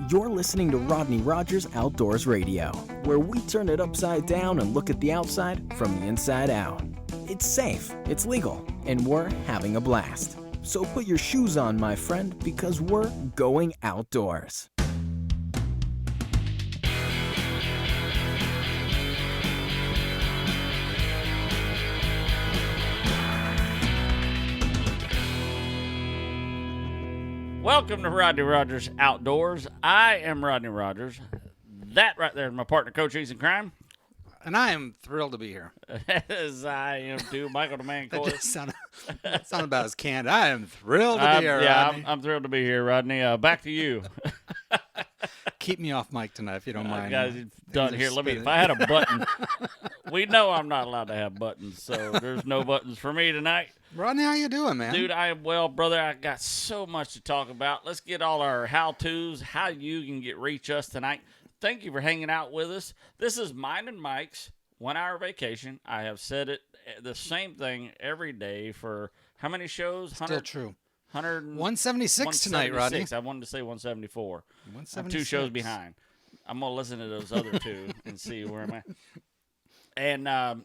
You're listening to Rodney Rogers Outdoors Radio, where we turn it upside down and look at the outside from the inside out. It's safe, it's legal, and we're having a blast. So put your shoes on, my friend, because we're going outdoors. Welcome to Rodney Rogers Outdoors. I am Rodney Rogers. That right there is my partner, Coach Easy Crime. And I am thrilled to be here. As I am too, Michael the Man Coy. That just sounded about as canned. I am thrilled to be here, Rodney. I'm thrilled to be here, Rodney. Back to you. Keep me off mic tonight if you don't mind. Guys, done here. If I had a button, we know I'm not allowed to have buttons, so there's no buttons for me tonight. Rodney, how you doing, man? Dude, I am well, brother. I got so much to talk about. Let's get all our how-tos, how you can reach us tonight. Thank you for hanging out with us. This is mine and Mike's 1 hour vacation. I have said it the same thing every day for how many shows? Still true. 176 tonight, Rodney. I wanted to say 174. 176. I'm 2 shows behind. I'm going to listen to those other 2 and see where I'm at. And I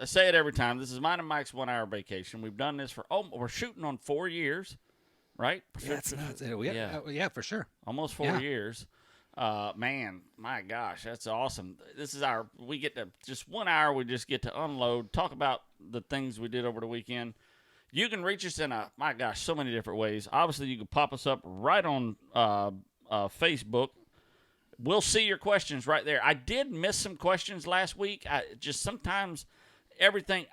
say it every time. This is mine and Mike's 1 hour vacation. We've done this for, we're shooting on 4 years, right? Yeah, that's nuts. Yeah, for sure. Almost 4 years. Man, my gosh, that's awesome. This is we get to just 1 hour. We just get to unload, talk about the things we did over the weekend. You can reach us in so many different ways. Obviously, you can pop us up right on Facebook. We'll see your questions right there. I did miss some questions last week. Sometimes everything,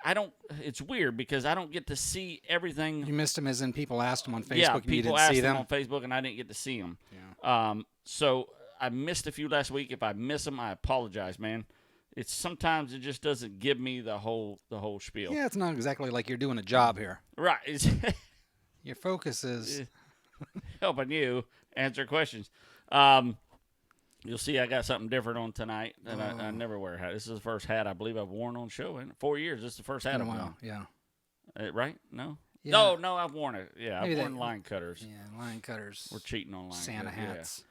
it's weird because I don't get to see everything. You missed them as in people asked them on Facebook yeah, and you people didn't asked see them them on Facebook and I didn't get to see them. Yeah. So I missed a few last week. If I miss them, I apologize, man. Sometimes it just doesn't give me the whole spiel. Yeah, it's not exactly like you're doing a job here. Right. Your focus is helping you answer questions. You'll see I got something different on tonight, and I never wear a hat. This is the first hat I believe I've worn on show in 4 years. This is the first hat I've worn. Yeah. Right? No? Yeah. No, I've worn it. Yeah, I've worn line cutters. Yeah, line cutters. We're cheating on line Santa cutters. hats. Yeah.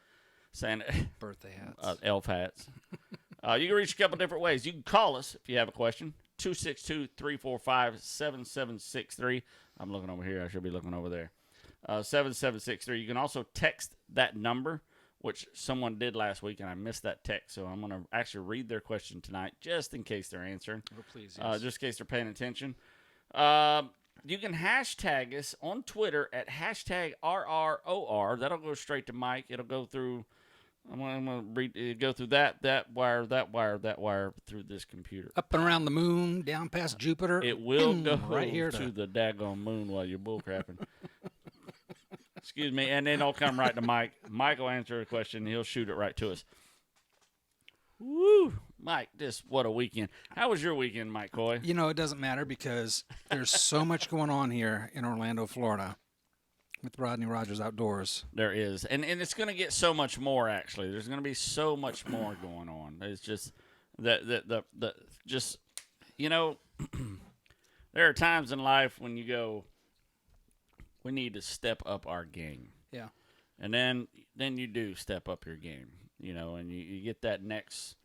Santa. Birthday hats. Elf hats. You can reach a couple different ways. You can call us if you have a question. 262-345-7763. I'm looking over here. I should be looking over there. 7763. You can also text that number, which someone did last week, and I missed that text. So I'm going to actually read their question tonight just in case they're answering. Oh, please, yes. Just in case they're paying attention. You can hashtag us on Twitter at #RROR. That'll go straight to Mike. It'll go through. I'm going to go through that wire through this computer. Up and around the moon, down past Jupiter. It will go right here to the daggone moon while you're bullcrapping. Excuse me. And then it'll come right to Mike. Mike will answer a question. He'll shoot it right to us. Woo! Mike, what a weekend. How was your weekend, Mike Coy? You know, it doesn't matter because there's so much going on here in Orlando, Florida with Rodney Rogers Outdoors. There is. And it's going to get so much more, actually. There's going to be so much more going on. It's just there are times in life when you go, we need to step up our game. Yeah. And then you do step up your game, and you get that next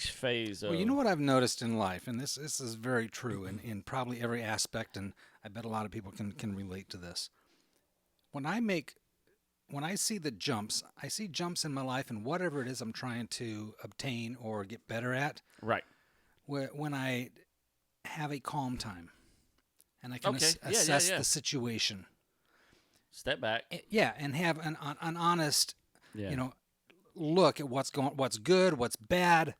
phase of. Well, you know what I've noticed in life, and this is very true in probably every aspect, and I bet a lot of people can relate to this. When I see the jumps, I see jumps in my life and whatever it is I'm trying to obtain or get better at. Right. When I have a calm time and I can assess the situation. Step back. And have an honest, look at what's good, what's bad,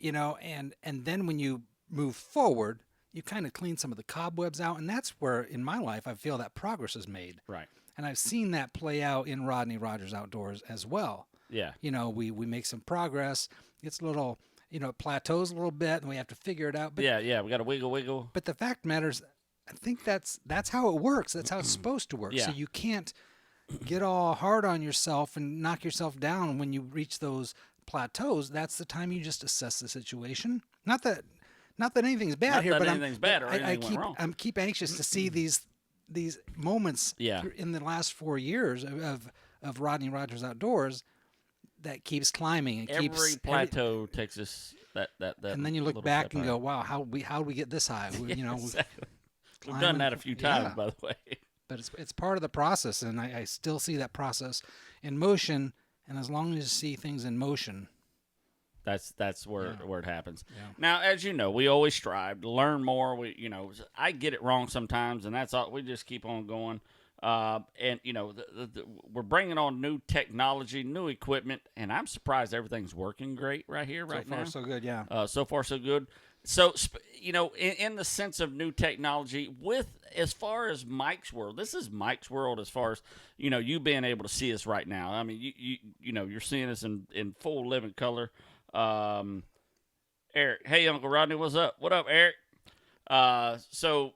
and then when you move forward, you kind of clean some of the cobwebs out, and that's where in my life I feel that progress is made. Right. And I've seen that play out in Rodney Rogers Outdoors as well. Yeah. We make some progress. It's a little, it plateaus a little bit, and we have to figure it out. But, we got to wiggle. But the fact matters, I think that's how it works. That's how it's supposed to work. Yeah. So you can't get all hard on yourself and knock yourself down when you reach those plateaus. That's the time you just assess the situation. Not that anything's bad here, but I'm keep anxious to see these moments in the last 4 years of Rodney Rogers Outdoors that keeps climbing and Every plateau takes us that. And then you look back and go, wow, how do we get this high? Exactly. We've done that a few times, by the way. But it's part of the process, and I still see that process in motion. And as long as you see things in motion, that's where it happens. Yeah. Now, as you know, we always strive to learn more. I get it wrong sometimes, and that's all. We just keep on going. And we're bringing on new technology, new equipment, and I'm surprised everything's working great right here, right now. So far, so good, yeah. So far, so good. So, in the sense of new technology, as far as Mike's world, this is Mike's world as far as, you being able to see us right now. I mean, you're seeing us in full living color. Eric, hey, Uncle Rodney, what's up? What up, Eric? So,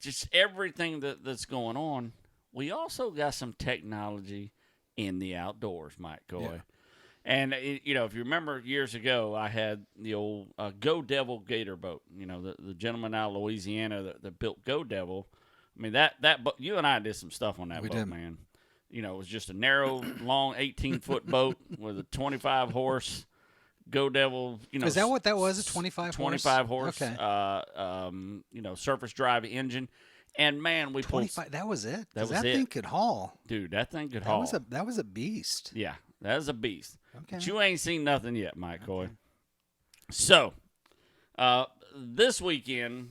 just everything that's going on. We also got some technology in the outdoors, Mike Coy. Yeah. And, if you remember years ago, I had the old Go Devil gator boat. The gentleman out of Louisiana that built Go Devil. I mean, that boat, you and I did some stuff on that boat, did. man. It was just a narrow, long 18-foot boat with a 25-horse Go Devil. Is that what that was, a 25 horse? 25-horse, Okay. surface drive engine. And, man, we pulled. 25, that was it? That was that it. thing could haul. Dude, that thing could haul. That was a beast. Yeah, that is a beast. Okay. But you ain't seen nothing yet, Mike Coy. So, this weekend,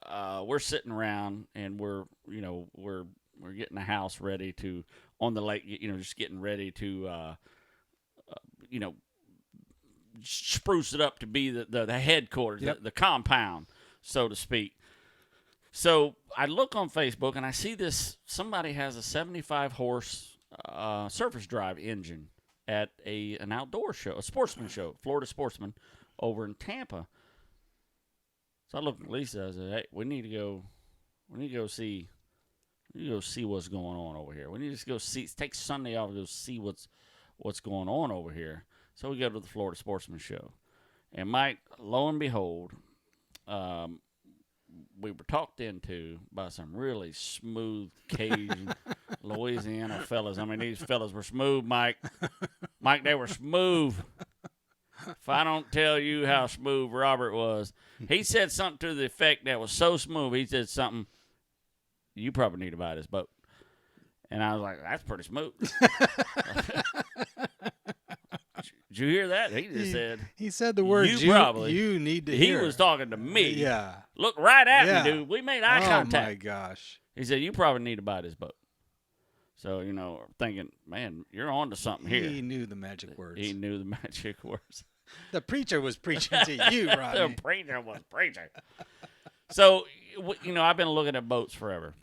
we're sitting around and we're getting the house ready to on the lake. Just getting ready to, spruce it up to be the headquarters, Yep. the compound, so to speak. So I look on Facebook and I see somebody has a 75-horse surface drive engine at an outdoor show, a sportsman show, Florida Sportsman, over in Tampa. So I look at Lisa. I said, "Hey, we need to go see what's going on over here. We need to go see. Take Sunday off and go see what's going on over here." So we go to the Florida Sportsman show, and Mike, lo and behold, we were talked into by some really smooth Cajun Louisiana fellas. I mean, these fellas were smooth, Mike. Mike, they were smooth. If I don't tell you how smooth Robert was, he said something to the effect that was so smooth. He said something, "You probably need to buy this boat." And I was like, "That's pretty smooth." Did you hear that? He just said. He said the word you need to hear. He was talking to me. Yeah. Look right at me, dude. We made eye contact. Oh, my gosh. He said, "You probably need to buy this boat." So, thinking, man, you're on to something here. He knew the magic words. He knew the magic words. The preacher was preaching to you, Rodney. The preacher was preaching. So, I've been looking at boats forever.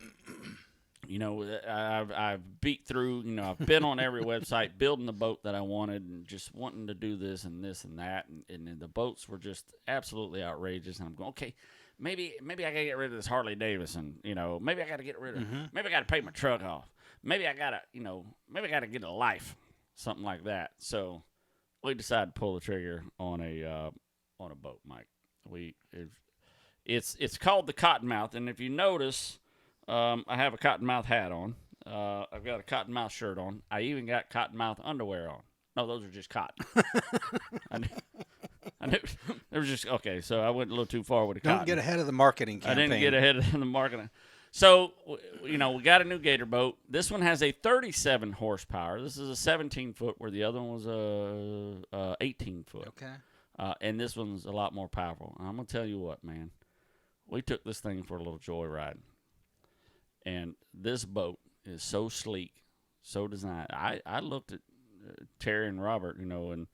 I've beat through, I've been on every website building the boat that I wanted and just wanting to do this and that. And the boats were just absolutely outrageous. And I'm going, okay, maybe I got to get rid of this Harley Davidson. Maybe I got to get rid of maybe I got to pay my truck off. Maybe I got to get a life, something like that. So we decided to pull the trigger on a boat, Mike. It's called the Cottonmouth. And if you notice, I have a Cottonmouth hat on. I've got a Cottonmouth shirt on. I even got Cottonmouth underwear on. No, those are just cotton. I knew there was just okay. So I went a little too far with the cotton. Don't get ahead of the marketing campaign. I didn't get ahead of the marketing. So we got a new gator boat. This one has a 37 horsepower. This is a 17-foot, where the other one was a 18-foot. Okay. And this one's a lot more powerful. And I'm gonna tell you what, man. We took this thing for a little joyride. And this boat is so sleek, so designed. I looked at Terry and Robert, and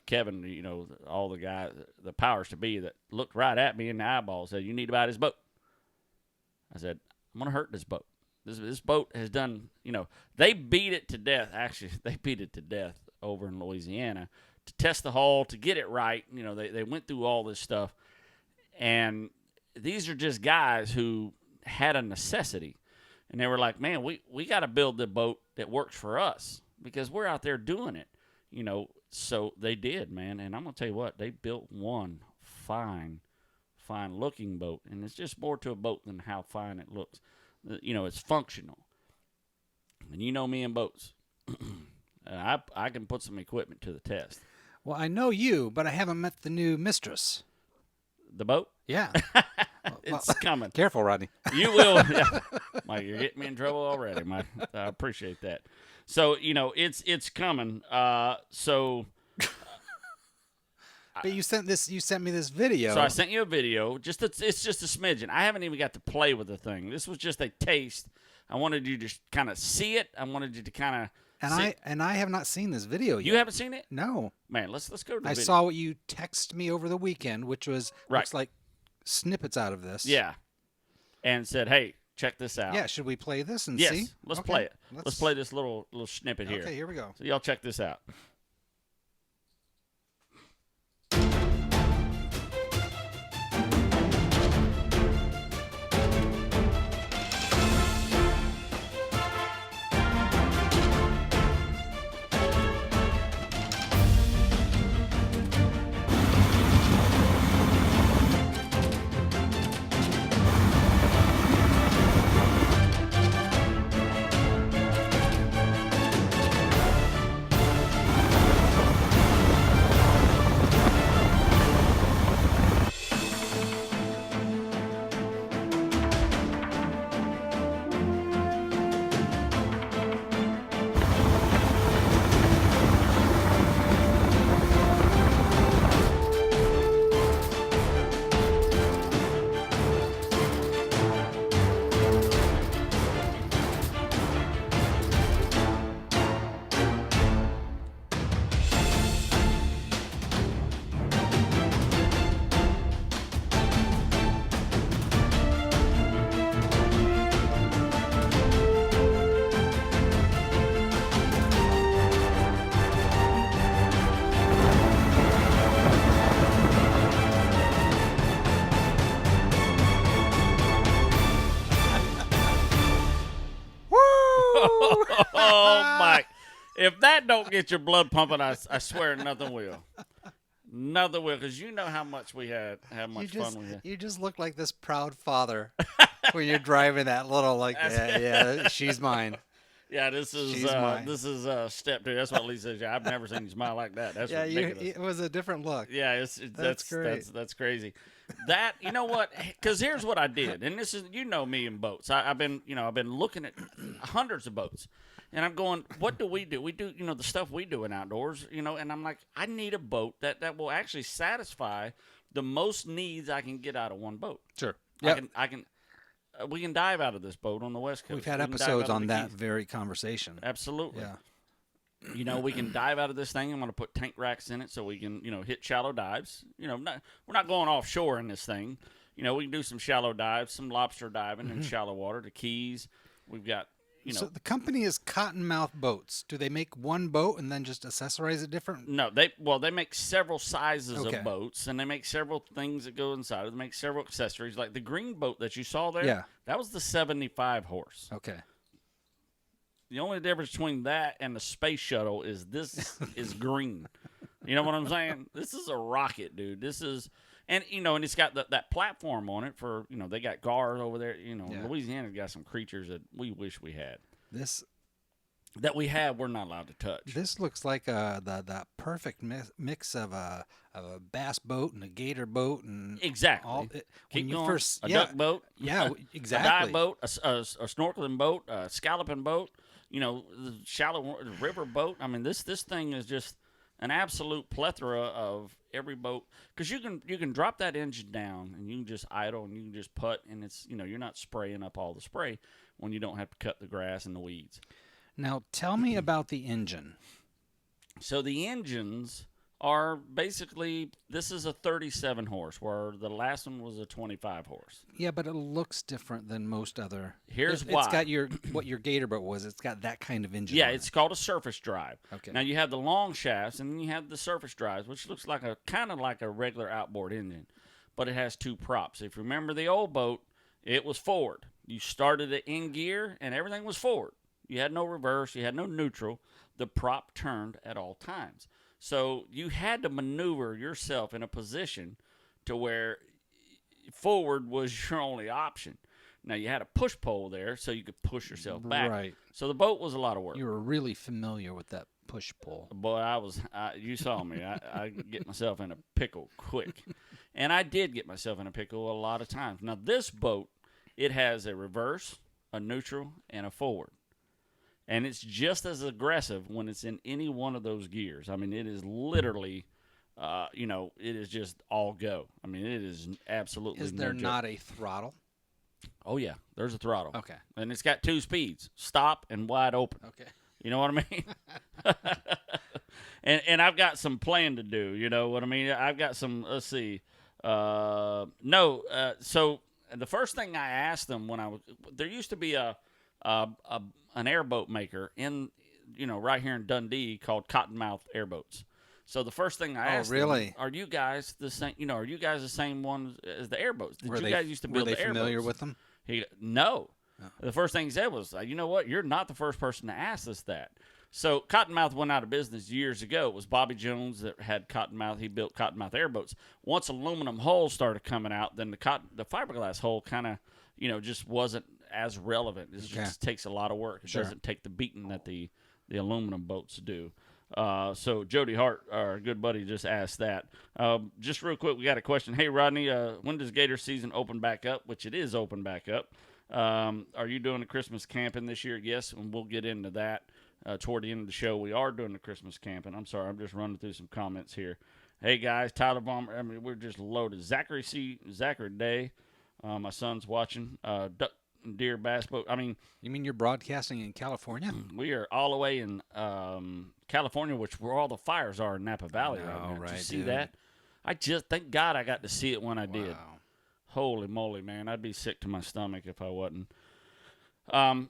Kevin, all the guys, the powers to be, that looked right at me in the eyeball, said, "You need to buy this boat." I said, "I'm going to hurt this boat. This boat has done, they beat it to death. Actually, they beat it to death over in Louisiana to test the hull, to get it right. They went through all this stuff. And these are just guys who had a necessity, and they were like, "Man, we got to build the boat that works for us because we're out there doing it." So they did, man. And I'm gonna tell you what, they built one fine looking boat, and it's just more to a boat than how fine it looks. It's functional. And me and boats, I can put some equipment to the test. Well, I know you, but I haven't met the new mistress. The boat? Yeah. It's coming. Careful, Rodney. You will. Yeah. Mike, you're getting me in trouble already, Mike. I appreciate that. So, it's coming. So But you sent me this video. I sent you a video. It's just a smidgen. I haven't even got to play with the thing. This was just a taste. I wanted you to kind of see it. I wanted you to kind of And I have not seen this video yet. You haven't seen it? No. Man, let's go to the I video. saw what you texted me over the weekend, which was looks like snippets out of this. Yeah. And said, "Hey, check this out." Yeah, should we play this and yes, see? Let's Okay. play it. Let's play this little snippet here. Okay, here we go. So y'all check this out. Oh, Mike. If that don't get your blood pumping, I swear nothing will. Nothing will, because you know how much we had, how much fun we had. You just look like this proud father when you're driving that little, like, yeah, she's mine. Yeah, this is step two. That's what Lee says. Yeah, I've never seen you smile like that. That's ridiculous. It was a different look. Yeah, that's great. That's crazy. That, you know what? Because here's what I did, and this is, me in boats. I've been looking at hundreds of boats, and I'm going, what do? We do the stuff we do in outdoors, and I'm like, I need a boat that will actually satisfy the most needs I can get out of one boat. Sure. Yeah. We can dive out of this boat on the West Coast. We've had episodes on that very conversation. Absolutely. Yeah. We can dive out of this thing. I'm going to put tank racks in it so we can, hit shallow dives. We're not going offshore in this thing. We can do some shallow dives, some lobster diving in shallow water, the Keys. We've got, So the company is Cottonmouth Boats. Do they make one boat and then just accessorize it different? No, they make several sizes Okay. of boats, and they make several things that go inside. They make several accessories. Like the green boat that you saw there, Yeah. that was the 75 horse. Okay. The only difference between that and the space shuttle is this is green. You know what I'm saying? This is a rocket, dude. This is, and it's got that platform on it for, they got guards over there. Yeah. Louisiana's got some creatures that we wish we had. This That we have, we're not allowed to touch. This looks like the perfect mix of a bass boat and a gator boat and Exactly. Keep going. A duck boat. Yeah, exactly. A dive boat, a snorkeling boat, a scalloping boat. The shallow river boat. I mean, this thing is just an absolute plethora of every boat, because you can drop that engine down and you can just idle and you can just putt, and it's you're not spraying up all the spray when you don't have to cut the grass and the weeds. Now tell me about the engine. So the engines are basically, this is a 37 horse, where the last one was a 25 horse. Yeah, but it looks different than most other. Here's why. It's got what your gator boat was. It's got that kind of engine. Yeah, on it's called a surface drive. Okay. Now you have the long shafts, and then you have the surface drives, which looks like kind of like a regular outboard engine, but it has two props. If you remember the old boat, it was forward. You started it in gear, and everything was forward. You had no reverse. You had no neutral. The prop turned at all times. So you had to maneuver yourself in a position to where forward was your only option. Now, you had a push pole there so you could push yourself back. Right. So the boat was a lot of work. You were really familiar with that push pole. Boy, you saw me. I get myself in a pickle quick. And I did get myself in a pickle a lot of times. Now, this boat, it has a reverse, a neutral, and a forward. And it's just as aggressive when it's in any one of those gears. I mean, it is literally, it is just all go. I mean, it is absolutely Is there not a throttle? Oh, yeah. There's a throttle. Okay. And it's got 2 speeds, stop and wide open. Okay. You know what I mean? and I've got some plan to do. You know what I mean? I've got some, let's see. So the first thing I asked them there used to be an airboat maker right here in Dundee called Cottonmouth Airboats. So the first thing I asked them, are you guys the same? Are you guys the same ones as the airboats? Did you guys used to build the airboats? Were they familiar with them? No. Oh. The first thing he said was, you know what? You're not the first person to ask us that. So Cottonmouth went out of business years ago. It was Bobby Jones that had Cottonmouth. He built Cottonmouth Airboats. Once aluminum hulls started coming out, then the fiberglass hull kind of, just wasn't as relevant. It just takes a lot of work. It doesn't take the beating that the aluminum boats do. So Jody Hart, our good buddy, just asked that. Just real quick, we got a question. Hey, Rodney, when does Gator season open back up? Which it is open back up. Are you doing the Christmas camping this year? Yes, and we'll get into that toward the end of the show. We are doing the Christmas camping. I'm sorry, I'm just running through some comments here. Hey, guys, Tyler Bomber. I mean, we're just loaded. Zachary Day. My son's watching. Duck and Deer Bass Boat. I mean, you mean you're broadcasting in California? We are all the way in California, where all the fires are in Napa Valley right now. Did you see that? I just thank God I got to see it when I did. Holy moly, man! I'd be sick to my stomach if I wasn't.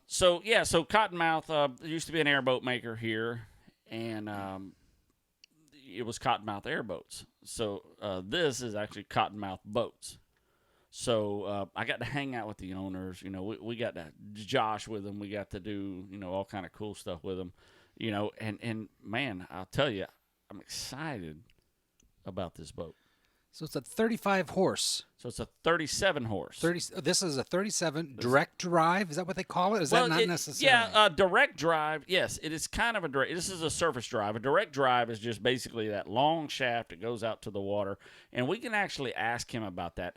So Cottonmouth there used to be an airboat maker here, and it was Cottonmouth Airboats. So this is actually Cottonmouth Boats. So I got to hang out with the owners. We got to josh with them. We got to do all kind of cool stuff with them. And man, I'll tell you, I'm excited about this boat. So it's a 35 horse. So it's a 37 horse. This is a 37 direct drive. Is that what they call it? Is that not necessarily? Yeah, direct drive. Yes, it is kind of a direct. This is a surface drive. A direct drive is just basically that long shaft that goes out to the water, and we can actually ask him about that.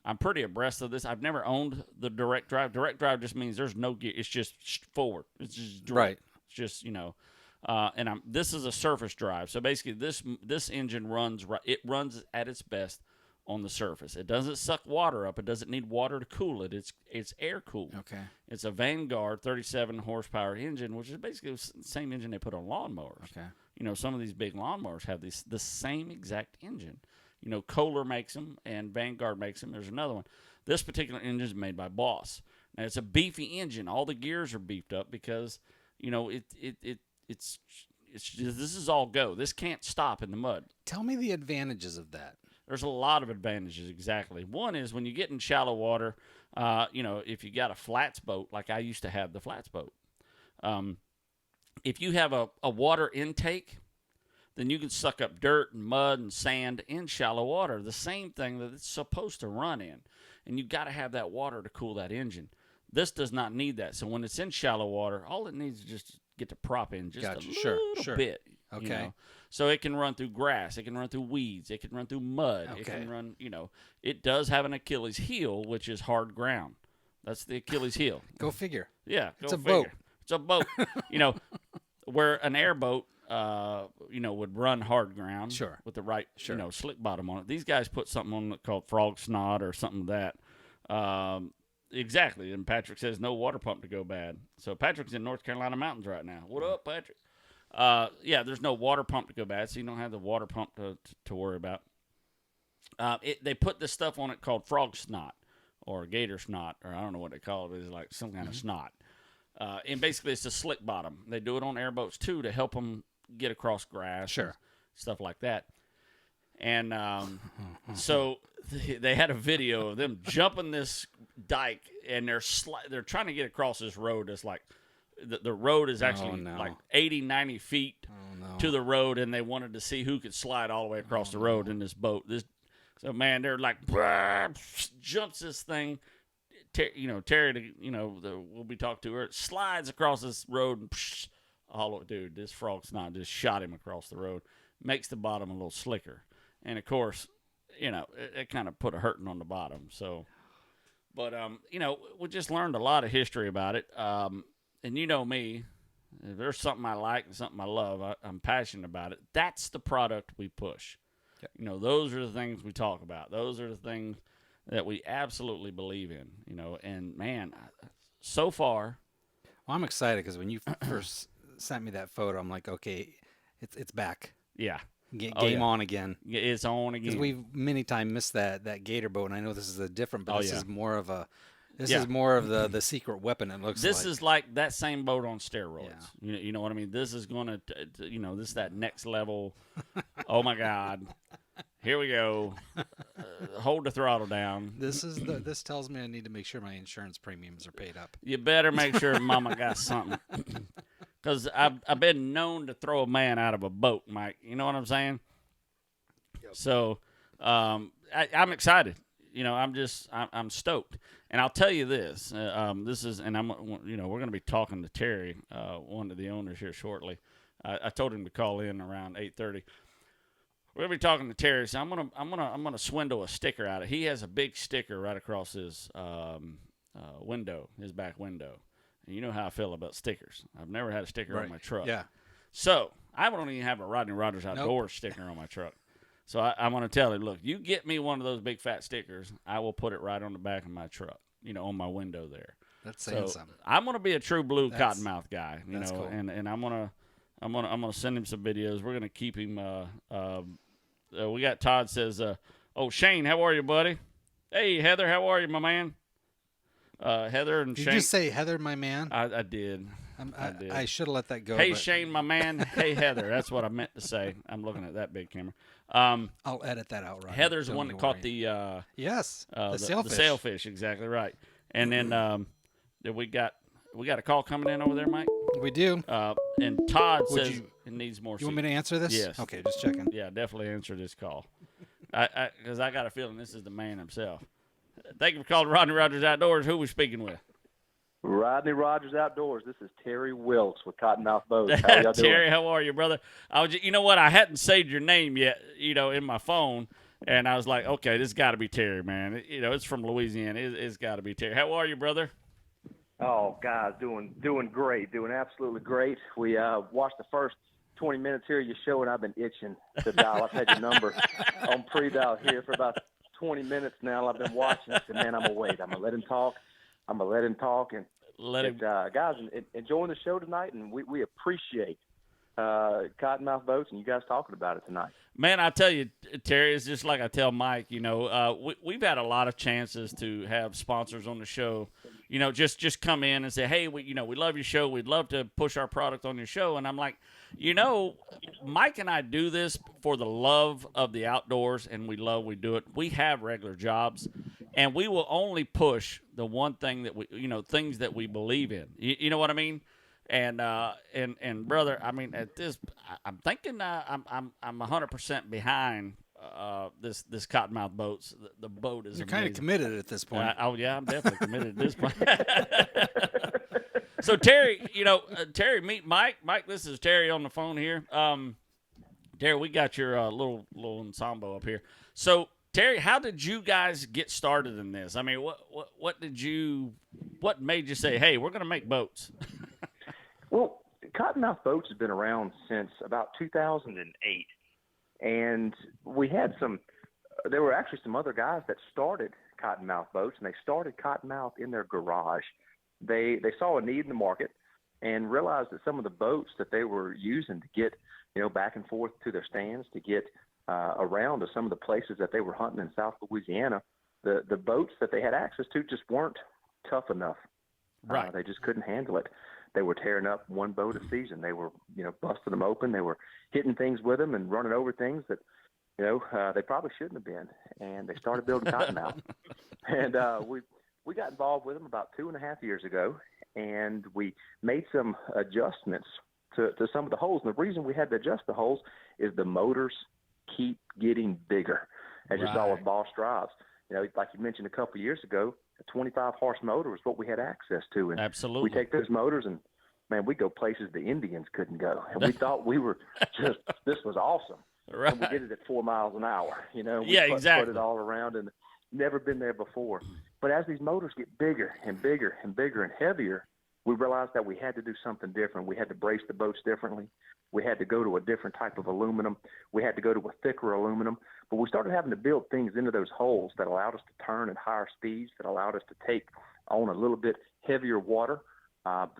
I'm pretty abreast of this. I've never owned the direct drive. Direct drive just means there's no gear. It's just forward. It's just direct. Right. It's just this is a surface drive. So basically, this engine runs at its best on the surface. It doesn't suck water up. It doesn't need water to cool it. It's air cooled. Okay. It's a Vanguard 37 horsepower engine, which is basically the same engine they put on lawnmowers. Okay. Some of these big lawnmowers have the same exact engine. Kohler makes them and Vanguard makes them. There's another one. This particular engine is made by Boss. Now it's a beefy engine. All the gears are beefed up because it's this is all go. This can't stop in the mud. Tell me the advantages of that. There's a lot of advantages, exactly. One is when you get in shallow water, if you got a flats boat, like I used to have the flats boat, if you have a water intake, then you can suck up dirt and mud and sand in shallow water, the same thing that it's supposed to run in. And you've got to have that water to cool that engine. This does not need that. So when it's in shallow water, all it needs is just get to prop in just a little bit. Okay. So it can run through grass. It can run through weeds. It can run through mud. Okay. It can run, it does have an Achilles heel, which is hard ground. That's the Achilles heel. Go figure. Yeah. It's a boat. It's a boat. Where an airboat, would run hard ground with the right, slick bottom on it. These guys put something on it called frog snot or something like that. Exactly. And Patrick says no water pump to go bad. So Patrick's in North Carolina mountains right now. What up, Patrick? There's no water pump to go bad, so you don't have the water pump to worry about. They put this stuff on it called frog snot or gator snot, or I don't know what they call it. It's like some kind of snot. And basically it's a slick bottom. They do it on airboats too to help them get across grass, and stuff like that. And so they had a video of them jumping this dike, and they're trying to get across this road. That's like the road is actually like 80, 90 feet to the road, and they wanted to see who could slide all the way across the road in this boat. So man, they're like jumps this thing. Terry, we'll be talking to her, slides across this road and dude, this frog snot just shot him across the road, makes the bottom a little slicker, and of course, it kind of put a hurting on the bottom. So, but we just learned a lot of history about it. And you know me, if there's something I like and something I love, I'm passionate about it. That's the product we push. Yep. Those are the things we talk about. Those are the things that we absolutely believe in, and man, so far. Well, I'm excited because when you first sent me that photo, I'm like, okay, it's back. Yeah. Game on again. It's on again. Because we've many times missed that gator boat, and I know this is a different, but this is more of the secret weapon. It looks this is like that same boat on steroids. Yeah. You know what I mean? This is going to, this is that next level. Oh my God. Here we go. Hold the throttle down. This tells me I need to make sure my insurance premiums are paid up. You better make sure Mama got something, because I've been known to throw a man out of a boat, Mike. You know what I'm saying? Yep. So I'm excited. I'm stoked, and I'll tell you this. We're going to be talking to Terry, one of the owners here shortly. I told him to call in around 8:30. We're gonna be talking to Terry. So I'm gonna swindle a sticker out of. He has a big sticker right across his window, his back window. And you know how I feel about stickers. I've never had a sticker on my truck. Yeah. So I don't even have a Rodney Rogers Outdoors sticker on my truck. So I'm gonna tell him, look, you get me one of those big fat stickers, I will put it right on the back of my truck. On my window there. That's saying something. I'm gonna be a true blue cottonmouth guy. Cool. And I'm gonna send him some videos. We're gonna keep him. We got Todd says, Shane, how are you, buddy? Hey, Heather, how are you, my man? Heather and Shane. Did you say Heather, my man? I did. I should have let that go. Hey, Shane, my man. Hey, Heather. That's what I meant to say. I'm looking at that big camera. I'll edit that out, right? Heather's the one that caught the the sailfish. The sailfish, exactly right. And then we got a call coming in over there, Mike. We do. And Todd says it needs more. You want me to answer this? Yes. Okay, just checking. Yeah, definitely answer this call. Because I got a feeling this is the man himself. Thank you for calling Rodney Rogers Outdoors. Who are we speaking with? Rodney Rogers Outdoors. This is Terry Wilks with Cottonmouth Boats. How y'all doing? Terry, how are you, brother? You know what? I hadn't saved your name yet, in my phone. And I was like, okay, this got to be Terry, man. It's from Louisiana. It's got to be Terry. How are you, brother? Oh, guys, doing great, doing absolutely great. We watched the first 20 minutes here of your show, and I've been itching to dial. I've had your number on pre-dial here for about 20 minutes now. I've been watching. I said, man, I'm going to wait. I'm going to let him talk. And guys, enjoying the show tonight, and we appreciate Cottonmouth Boats and you guys talking about it tonight. Man, I tell you, Terry, it's just like I tell Mike, we've had a lot of chances to have sponsors on the show, just come in and say, hey, we love your show. We'd love to push our product on your show. And I'm like, Mike and I do this for the love of the outdoors, and we do it. We have regular jobs, and we will only push the one thing that things that we believe in. You know what I mean? And brother, I mean, at this, I'm thinking I'm 100% behind this Cottonmouth Boats. The boat is. You're kind of committed at this point. Yeah, I'm definitely committed at this point. So Terry, Terry, meet Mike. Mike, this is Terry on the phone here. Terry, we got your little ensemble up here. So Terry, how did you guys get started in this? I mean, what made you say, hey, we're going to make boats? Well, Cottonmouth Boats has been around since about 2008, and we had there were actually some other guys that started Cottonmouth Boats, and they started Cottonmouth in their garage. They saw a need in the market and realized that some of the boats that they were using to get, back and forth to their stands, to get around to some of the places that they were hunting in South Louisiana, the boats that they had access to just weren't tough enough. Right. They just couldn't handle it. They were tearing up one boat a season. They were, busting them open. They were hitting things with them and running over things that, they probably shouldn't have been. And they started building Cottonmouth. And we got involved with them about 2.5 years ago, and we made some adjustments to some of the holes. And the reason we had to adjust the holes is the motors keep getting bigger. as you saw with Right. Boss Drives. You know, like you mentioned a couple of years ago, a 25 horse motor was what we had access to, and Absolutely. we take those motors and man, we go places the Indians couldn't go, and we thought we were just this was awesome. Right. And we did it at 4 miles an hour. You know, we Yeah, put exactly. it all around and never been there before. But as these motors get bigger and bigger and bigger and heavier, we realized that we had to do something different. We had to brace the boats differently. We had to go to a different type of aluminum. We had to go to a thicker aluminum. But we started having to build things into those holes that allowed us to turn at higher speeds, that allowed us to take on a little bit heavier water.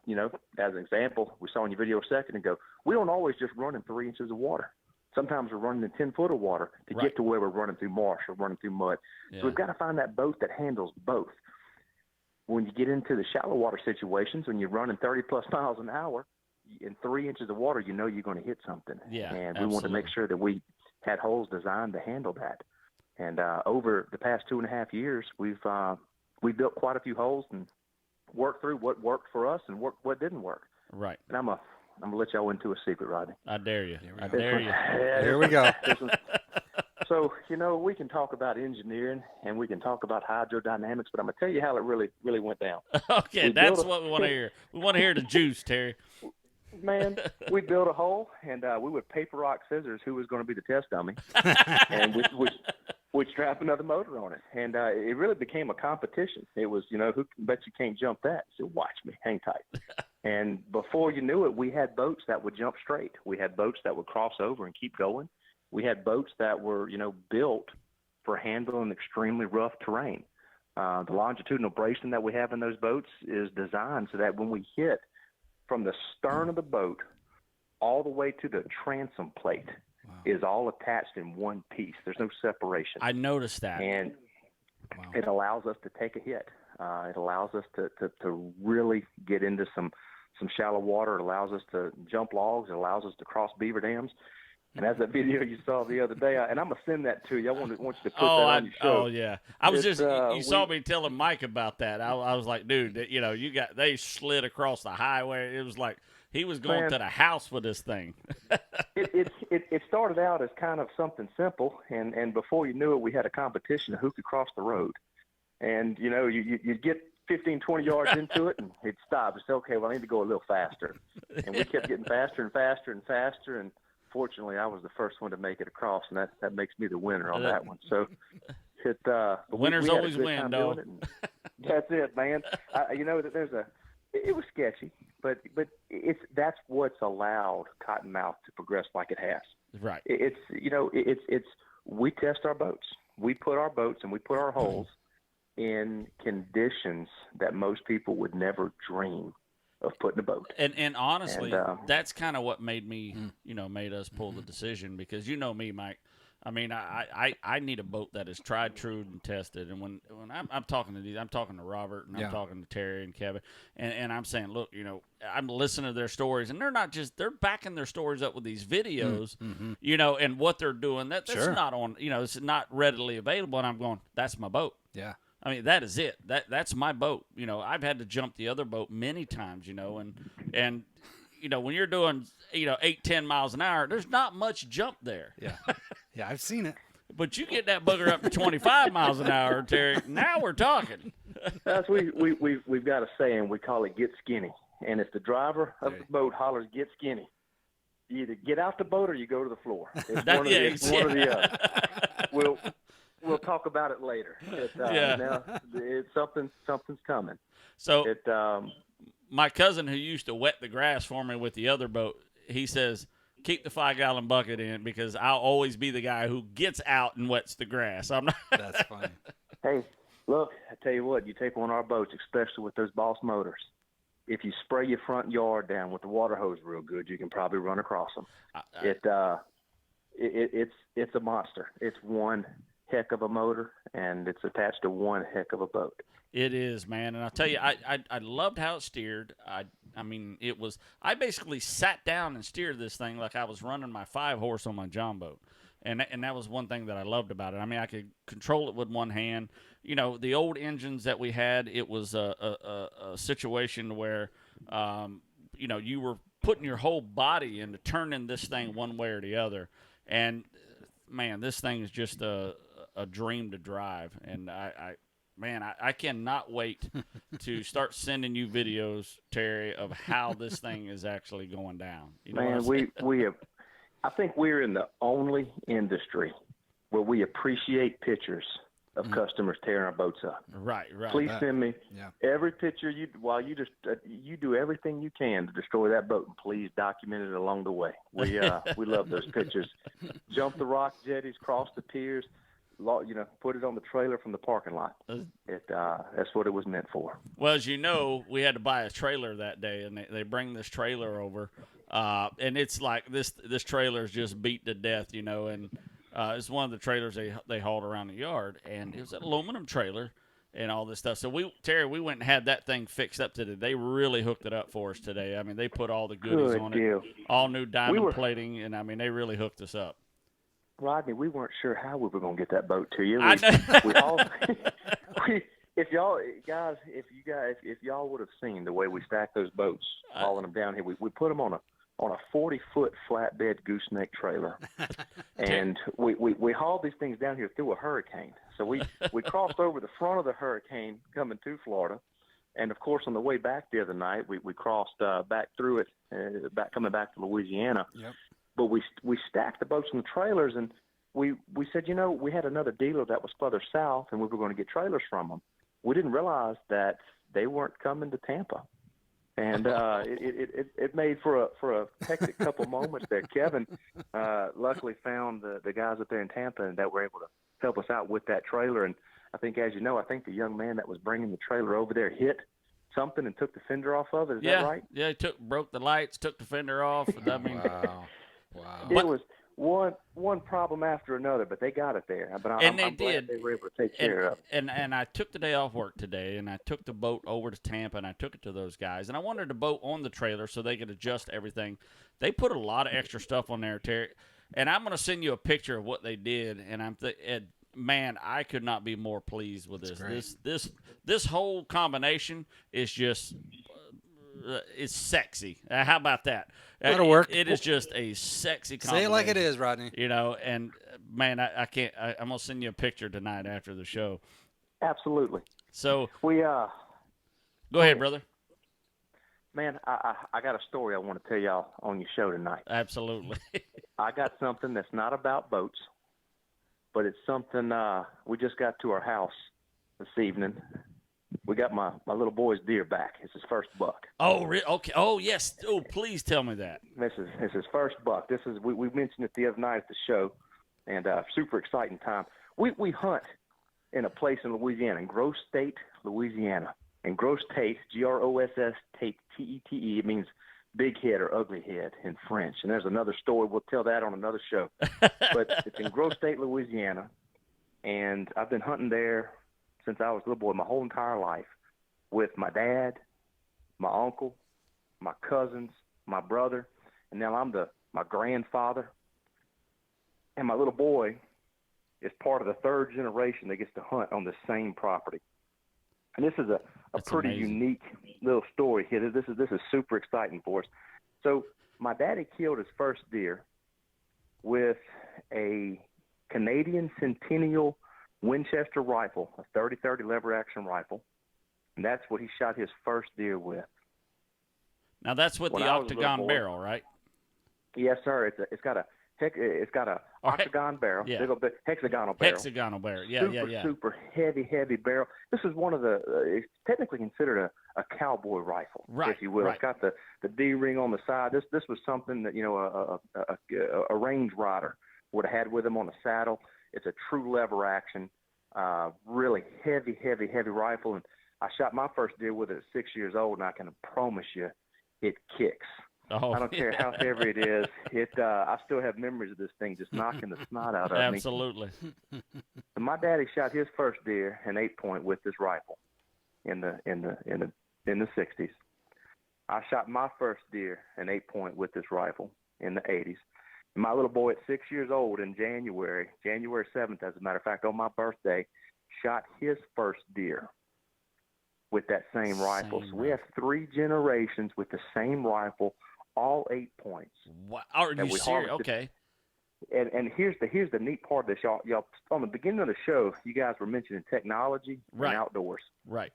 You know, as an example, we saw in your video a second ago, we don't always just run in 3 inches of water. Sometimes we're running in 10 foot of water to Right. get to where we're running through marsh or running through mud. Yeah. So we've got to find that boat that handles both. When you get into the shallow water situations, when you're running 30-plus miles an hour, in 3 inches of water, you know you're going to hit something. Yeah, and we want to make absolutely. sure that we had holes designed to handle that. And over the past 2.5 years, we've built quite a few holes and worked through what worked for us and what didn't work. Right. And I'm gonna let y'all into a secret, Rodney. I dare you. Here we I go. dare you. Yeah, Here we go. So, you know, we can talk about engineering and we can talk about hydrodynamics, but I'm going to tell you how it really went down. Okay, We that's built a- what we want to hear. We want to hear the juice, Terry. Man, we built a hole, and we would paper, rock, scissors who was going to be the test dummy, and we'd strap another motor on it. And it really became a competition. It was, you know, who bet you can't jump that? So watch me, hang tight. And before you knew it, we had boats that would jump straight. We had boats that would cross over and keep going. We had boats that were, you know, built for handling extremely rough terrain. The longitudinal bracing that we have in those boats is designed so that when we hit from the stern of the boat all the way to the transom plate is all attached in one piece. There's no separation. I noticed that. And it allows us to take a hit. It allows us to really get into some shallow water. It allows us to jump logs. It allows us to cross beaver dams. And as that video you saw the other day, and I'm going to send that to you. I want you to put that on your show. Oh, yeah. I was It's, just, you saw me telling Mike about that. I was like, dude, you know, they slid across the highway. It was like he was going to the house with this thing. It started out as kind of something simple, and before you knew it, we had a competition of who could cross the road. And, you know, you'd get 15, 20 yards into it, and it'd stop. It's okay, well, I need to go a little faster. And we kept getting faster and faster and faster, and fortunately, I was the first one to make it across, and that makes me the winner on that one. So, Winners we had a always good win, time though. doing it, and that's it, man. You know, it was sketchy, but that's what's allowed Cottonmouth to progress like it has. Right. It's we test our boats, we put our boats and we put our holes in conditions that most people would never dream of putting a boat. And honestly, And, that's kind of what made me, made us pull the decision, because you know me, Mike. I mean, I need a boat that is tried, true, and tested. And when I'm talking to these, I'm talking to Robert and I'm talking to Terry and Kevin, and I'm saying, look, you know, I'm listening to their stories, and they're backing their stories up with these videos, you know, and what they're doing. That's not on, you know, it's not readily available. And I'm going, that's my boat. Yeah. I mean, that is it. That's my boat. You know, I've had to jump the other boat many times, you know, and you know, when you're doing, you know, 8-10 miles an hour, there's not much jump there. Yeah. Yeah, I've seen it. But you get that bugger up to 25 miles an hour, Terry, now we're talking. That's we've got a saying, we call it get skinny. And if the driver of the boat hollers get skinny, you either get out the boat or you go to the floor. It's one or the other. We'll talk about it later. Now, something's coming. So my cousin who used to wet the grass for me with the other boat, he says, keep the 5-gallon bucket in because I'll always be the guy who gets out and wets the grass. I'm not. That's funny. Hey, look, I tell you what, you take one of our boats, especially with those Boss motors. If you spray your front yard down with the water hose real good, you can probably run across them. It's a monster. It's one heck of a motor, and it's attached to one heck of a boat. It is, man. And I'll tell you, I loved how it steered. I mean, I basically sat down and steered this thing like I was running my 5-horse on my John boat. And that was one thing that I loved about it. I mean, I could control it with one hand. You know, the old engines that we had, it was a situation where, you know, you were putting your whole body into turning this thing one way or the other. And, man, this thing is just a a dream to drive. And I cannot wait to start sending you videos, Terry, of how this thing is actually going down. You know, man, we have. I think we're in the only industry where we appreciate pictures of customers tearing our boats up. Right. Please send me every picture you do everything you can to destroy that boat, and please document it along the way. We love those pictures. Jump the rock jetties, cross the piers, put it on the trailer from the parking lot. That's what it was meant for. Well, as you know, we had to buy a trailer that day, and they bring this trailer over, and it's like this trailer is just beat to death, and it's one of the trailers they hauled around the yard, and it was an aluminum trailer and all this stuff. So Terry, we went and had that thing fixed up today. They really hooked it up for us today. I mean, they put all the goodies on it, all new diamond plating, and I mean, they really hooked us up. Rodney, we weren't sure how we were going to get that boat to you. If y'all would have seen the way we stacked those boats, hauling them down here, we put them on a 40-foot flatbed gooseneck trailer, and we hauled these things down here through a hurricane. So we crossed over the front of the hurricane coming to Florida, and of course on the way back the other night we crossed back through it, coming back to Louisiana. Yep. But we stacked the boats in the trailers, and we said, we had another dealer that was further south, and we were going to get trailers from them. We didn't realize that they weren't coming to Tampa, and it made for a hectic couple moments there. Kevin luckily found the guys up there in Tampa, and that were able to help us out with that trailer. And I think, as you know, the young man that was bringing the trailer over there hit something and took the fender off of it. Is that right? Yeah, he broke the lights, took the fender off. I mean, Wow. It was one problem after another, but they got it there. But I'm glad they were able to take care of it. And I took the day off work today, and I took the boat over to Tampa, and I took it to those guys. And I wanted the boat on the trailer so they could adjust everything. They put a lot of extra stuff on there, Terry. And I'm going to send you a picture of what they did. And man, I could not be more pleased with this. This whole combination is just it's sexy. How about that? That'll work. It is just a sexy combination. Say it like it is, Rodney. And man, I can't. I'm gonna send you a picture tonight after the show. Absolutely. So we go ahead, brother. Man, I got a story I want to tell y'all on your show tonight. Absolutely. I got something that's not about boats, but it's something we just got to our house this evening. We got my little boy's deer back. It's his first buck. Oh, really? Okay. Oh, yes. Oh, please tell me that. This is his first buck. We mentioned it the other night at the show, and super exciting time. We hunt in a place in Louisiana, in Gross State, Louisiana. And Gross Tate, Gross Tate, Tete, it means big head or ugly head in French. And there's another story. We'll tell that on another show. But it's in Gross State, Louisiana, and I've been hunting there since I was a little boy, my whole entire life, with my dad, my uncle, my cousins, my brother, and now I'm my grandfather. And my little boy is part of the third generation that gets to hunt on the same property. And this is a pretty amazing, unique little story here. This is super exciting for us. So my daddy killed his first deer with a Canadian Centennial Winchester rifle, a 30-30 lever action rifle, and that's what he shot his first deer with. Now that's with the octagon barrel, right? Yes, sir. It's got a octagon barrel, hexagonal barrel. Hexagonal barrel, Super heavy barrel. This is one of it's technically considered a cowboy rifle, if you will. Right. It's got the D-ring on the side. This was something that a range rider would have had with him on the saddle. It's a true lever action, really heavy rifle. And I shot my first deer with it at 6 years old, and I can promise you, it kicks. Oh, I don't care how heavy it is. I still have memories of this thing just knocking the snot out of me. Absolutely. And my daddy shot his first deer an 8-point with this rifle in the 60s. I shot my first deer an 8-point with this rifle in the 80s. And my little boy at 6 years old in January 7th, as a matter of fact, on my birthday, shot his first deer with that same rifle. So we have 3 generations with the same rifle, all 8 points. What? Are you serious? Okay. And here's the neat part of this, y'all. On the beginning of the show, you guys were mentioning technology and outdoors. Right.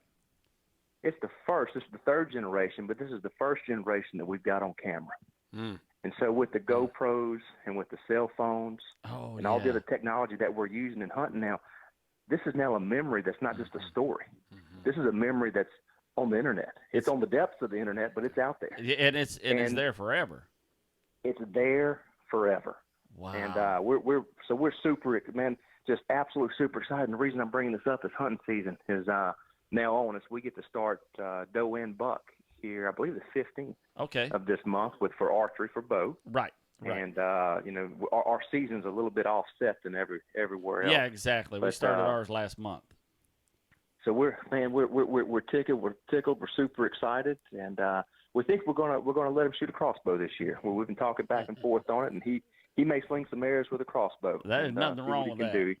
It's the first. This is the third generation, but this is the first generation that we've got on camera. Mm. And so with the GoPros and with the cell phones and all the other technology that we're using in hunting now, this is now a memory that's not just a story. Mm-hmm. This is a memory that's on the internet. It's on the depths of the internet, but it's out there. And it's there forever. It's there forever. Wow. And we're super, man, just absolutely super excited. And the reason I'm bringing this up is hunting season is now on us. We get to start doe and buck here, I believe the 15th of this month for archery for bow. Right. And our season's a little bit offset than everywhere else. Yeah, exactly. We started ours last month. So we're tickled. We're super excited, and we think we're gonna let him shoot a crossbow this year. We've been talking back and forth on it, and he may sling some arrows with a crossbow. There's nothing wrong with that.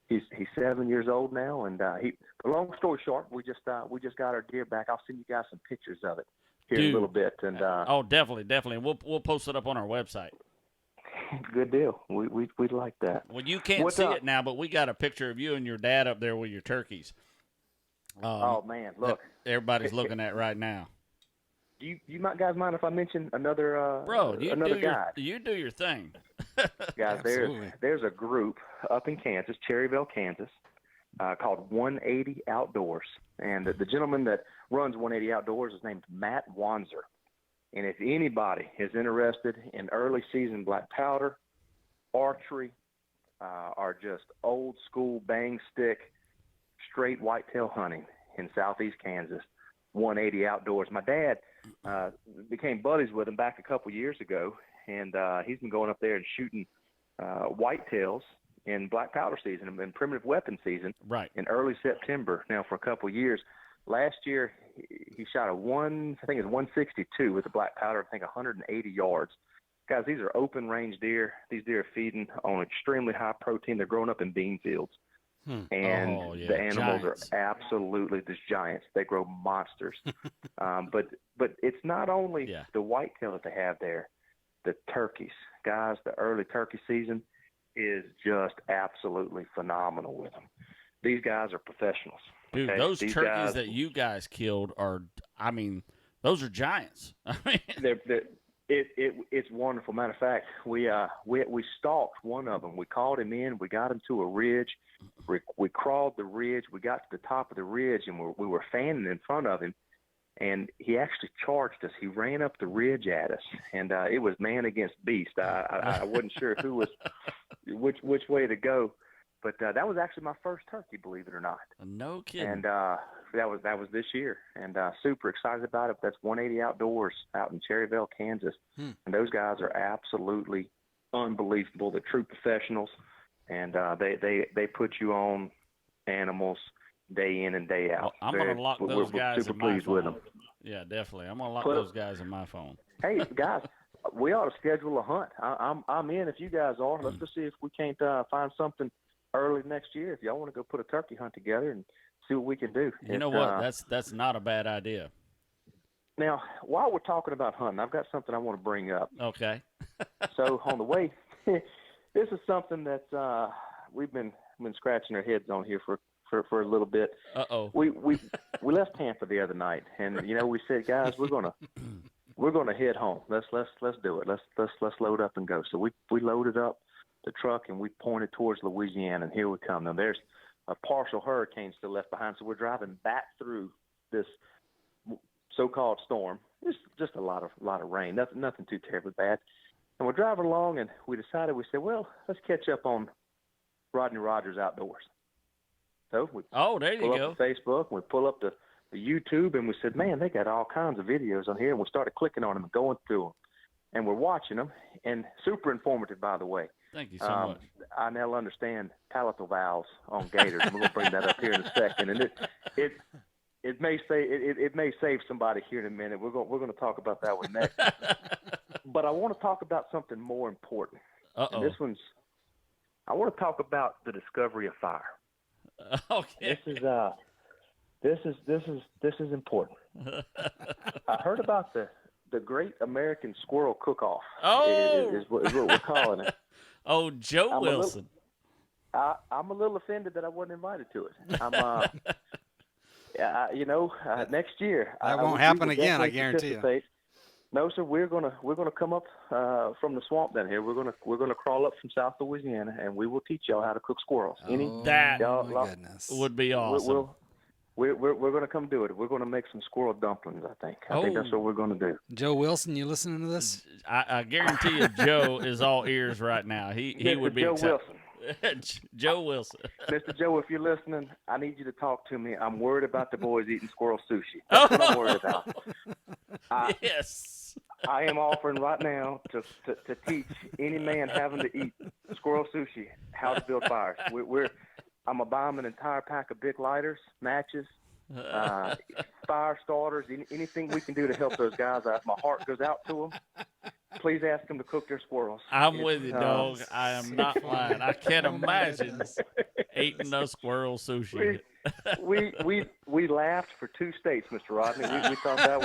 He's 7 years old now, and long story short, we just got our deer back. I'll send you guys some pictures of it here in a little bit. And definitely. We'll post it up on our website. Good deal. We'd like that. Well, you can't see it now, but we got a picture of you and your dad up there with your turkeys. Oh man, look! Everybody's looking at right now. Do you guys mind if I mention another guy? You do your thing. Guys, there's a group up in Kansas, Cherryville, Kansas, called 180 Outdoors, and the gentleman that runs 180 Outdoors is named Matt Wanzer. And if anybody is interested in early season black powder, archery, or just old school bang stick, straight whitetail hunting in southeast Kansas, 180 Outdoors. My dad became buddies with him back a couple years ago, and he's been going up there and shooting whitetails in black powder season and primitive weapon season in early September now for a couple years. Last year, he shot I think it's 162 with the black powder, I think 180 yards. Guys, these are open range deer. These deer are feeding on extremely high protein. They're growing up in bean fields. And the animals are absolutely just giants. They grow monsters. But it's not only the whitetail that they have there, the turkeys. Guys, the early turkey season is just absolutely phenomenal with them. These guys are professionals. Dude, those turkeys that you guys killed those are giants. It's wonderful. Matter of fact, we stalked one of them. We called him in. We got him to a ridge. We crawled the ridge. We got to the top of the ridge, and we were fanning in front of him. And he actually charged us. He ran up the ridge at us, and it was man against beast. I wasn't sure who was which way to go. But that was actually my first turkey, believe it or not. No kidding. And that was this year, and super excited about it. That's 180 Outdoors out in Cherryville, Kansas, and those guys are absolutely unbelievable. They're true professionals, and they put you on animals day in and day out. Well, I'm going to lock those guys super in my pleased phone. With them. Yeah, definitely. I'm going to lock those guys in my phone. Hey, guys, we ought to schedule a hunt. I'm in if you guys are. Let's just see if we can't find something early next year. If y'all want to go put a turkey hunt together and see what we can do. You know what? That's not a bad idea. Now, while we're talking about hunting, I've got something I want to bring up. Okay. So on the way, this is something that we've been scratching our heads on here for a little bit. Uh-oh. We left Tampa the other night, and we said, guys, we're gonna head home. Let's do it. Let's load up and go. So we loaded up the truck and we pointed towards Louisiana, and here we come. Now there's a partial hurricane still left behind, so we're driving back through this so-called storm. It's just a lot of rain, nothing too terribly bad. And we're driving along, and we said, well, let's catch up on Rodney Rogers Outdoors. So we there you pull go. up the Facebook, and we pull up the YouTube, and we said, man, they got all kinds of videos on here, and we started clicking on them and going through them, and we're watching them, and super informative, by the way. Thank you so much. I now understand palatal valves on gators. I'm going to bring that up here in a second, and it may save somebody here in a minute. We're going to talk about that one next. But I want to talk about something more important. Uh-oh. And I want to talk about the discovery of fire. Okay. This is important. I heard about the Great American Squirrel Cook-Off. Oh, is what we're calling it. Oh, Joe Wilson. I'm a little offended that I wasn't invited to it. Next year That won't happen again, I guarantee you. No, sir. We're gonna come up from the swamp down here. We're gonna crawl up from South Louisiana, and we will teach y'all how to cook squirrels. That my goodness. would be awesome. We're gonna come do it. We're gonna make some squirrel dumplings. I think that's what we're gonna do. Joe Wilson, you listening to this? I guarantee you, Joe is all ears right now. He would be Joe excited. Wilson. Joe Wilson. Mr. Joe, if you're listening, I need you to talk to me. I'm worried about the boys eating squirrel sushi. That's what I'm worried about. Yes. I am offering right now to teach any man having to eat squirrel sushi how to build fires. I'm going to buy them an entire pack of Bic lighters, matches, fire starters, anything we can do to help those guys out. My heart goes out to them. Please ask them to cook their squirrels. I'm with you, dog. I am not lying. I can't imagine eating those squirrel sushi. We laughed for 2 states, Mr. Rodney. We thought that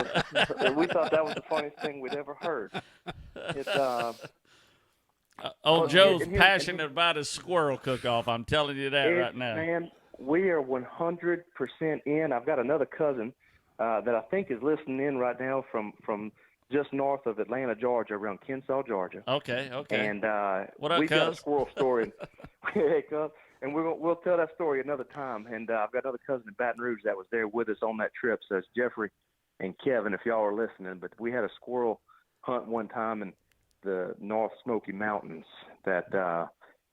was the funniest thing we'd ever heard. Joe's passionate about his squirrel cook-off. I'm telling you that right now. Man, we are 100% in. I've got another cousin that I think is listening in right now from just north of Atlanta, Georgia, around Kensaw, Georgia. Okay. And what up, we've got a cuz? squirrel story. Hey, cuz. And we'll tell that story another time. And I've got another cousin in Baton Rouge that was there with us on that trip. So it's Jeffrey and Kevin, if y'all are listening. But we had a squirrel hunt one time in the North Smoky Mountains that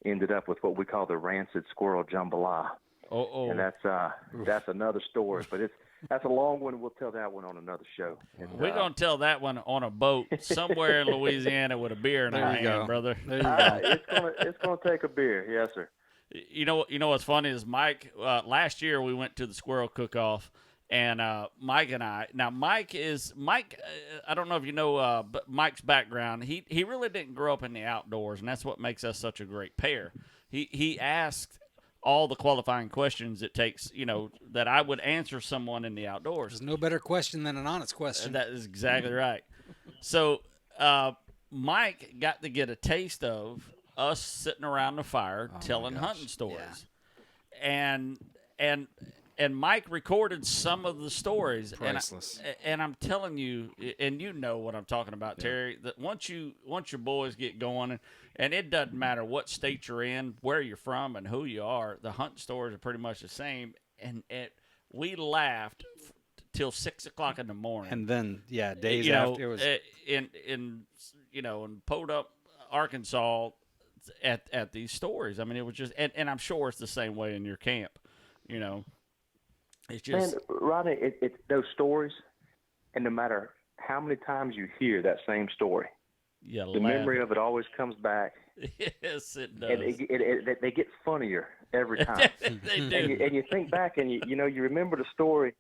ended up with what we call the rancid squirrel jambalaya. Oh. And that's another story. But that's a long one. We'll tell that one on another show. And, we're going to tell that one on a boat somewhere in Louisiana with a beer in our hand, brother. There you go. It's gonna take a beer. Yes, sir. You know what's funny is Mike. Last year we went to the squirrel cook-off, and Mike and I. Now Mike. I don't know if you know, but Mike's background. He really didn't grow up in the outdoors, and that's what makes us such a great pair. He asked all the qualifying questions it takes, that I would answer someone in the outdoors. There's no better question than an honest question. That is exactly right. So Mike got to get a taste of us sitting around the fire telling hunting stories. Yeah. And Mike recorded some of the stories. Priceless. And I'm telling you, and you know what I'm talking about, Terry, that once your boys get going, and it doesn't matter what state you're in, where you're from, and who you are, the hunting stories are pretty much the same. And we laughed till 6 o'clock in the morning. And then, days after it was in Podunk, Arkansas, at these stories. I mean, it was just, and I'm sure it's the same way in your camp. It's just, man, Rodney, it's those stories, and no matter how many times you hear that same story, the memory of it always comes back. Yes, it does. And they get funnier every time. They do. And you think back, and you remember the story.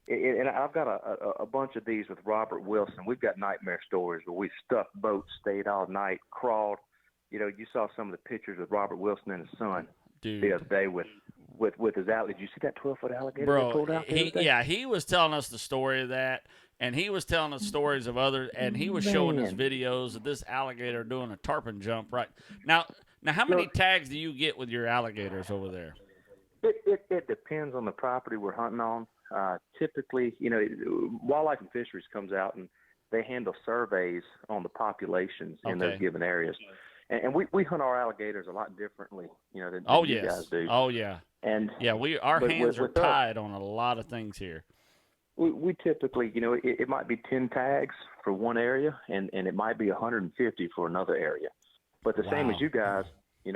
And I've got a bunch of these with Robert Wilson. We've got nightmare stories where we stuffed boats, stayed all night, crawled. You saw some of the pictures of Robert Wilson and his son the other day with his alligator. Did you see that 12-foot alligator they pulled out? He was telling us the story of that, and he was telling us stories of others, and he was showing us videos of this alligator doing a tarpon jump right now. How many tags do you get with your alligators over there? It depends on the property we're hunting on. Typically, Wildlife and Fisheries comes out and they handle surveys on the populations in those given areas. And we hunt our alligators a lot differently, than you guys do. Oh, yeah. And our hands are tied on a lot of things here. We typically, it might be 10 tags for one area, and it might be 150 for another area. But the same as you guys, a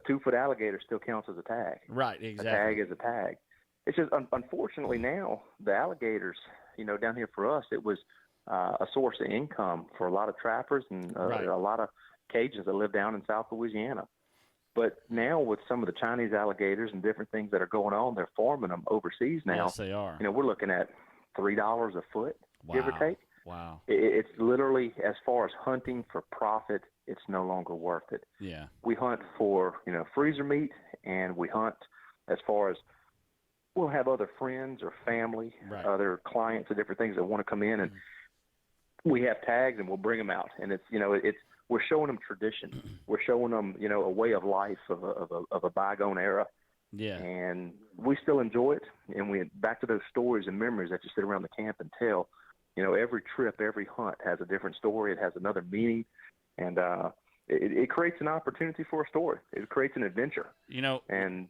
2-foot alligator still counts as a tag. Right, exactly. A tag is a tag. It's just, unfortunately now, the alligators, down here for us, it was a source of income for a lot of trappers and a lot of Cajuns that live down in South Louisiana. But now with some of the Chinese alligators and different things that are going on, they're farming them overseas now. Yes, they are. We're looking at $3 a foot, give or take. Wow. It's literally, as far as hunting for profit, it's no longer worth it. Yeah. We hunt for, freezer meat, and we hunt as far as we'll have other friends or family, other clients or different things that want to come in, and we have tags and we'll bring them out. And it's, we're showing them tradition. We're showing them, you know, a way of life of a bygone era. Yeah. And we still enjoy it. And we back to those stories and memories that you sit around the camp and tell. You know, every trip, every hunt has a different story. It has another meaning, and it creates an opportunity for a story. It creates an adventure. You know, and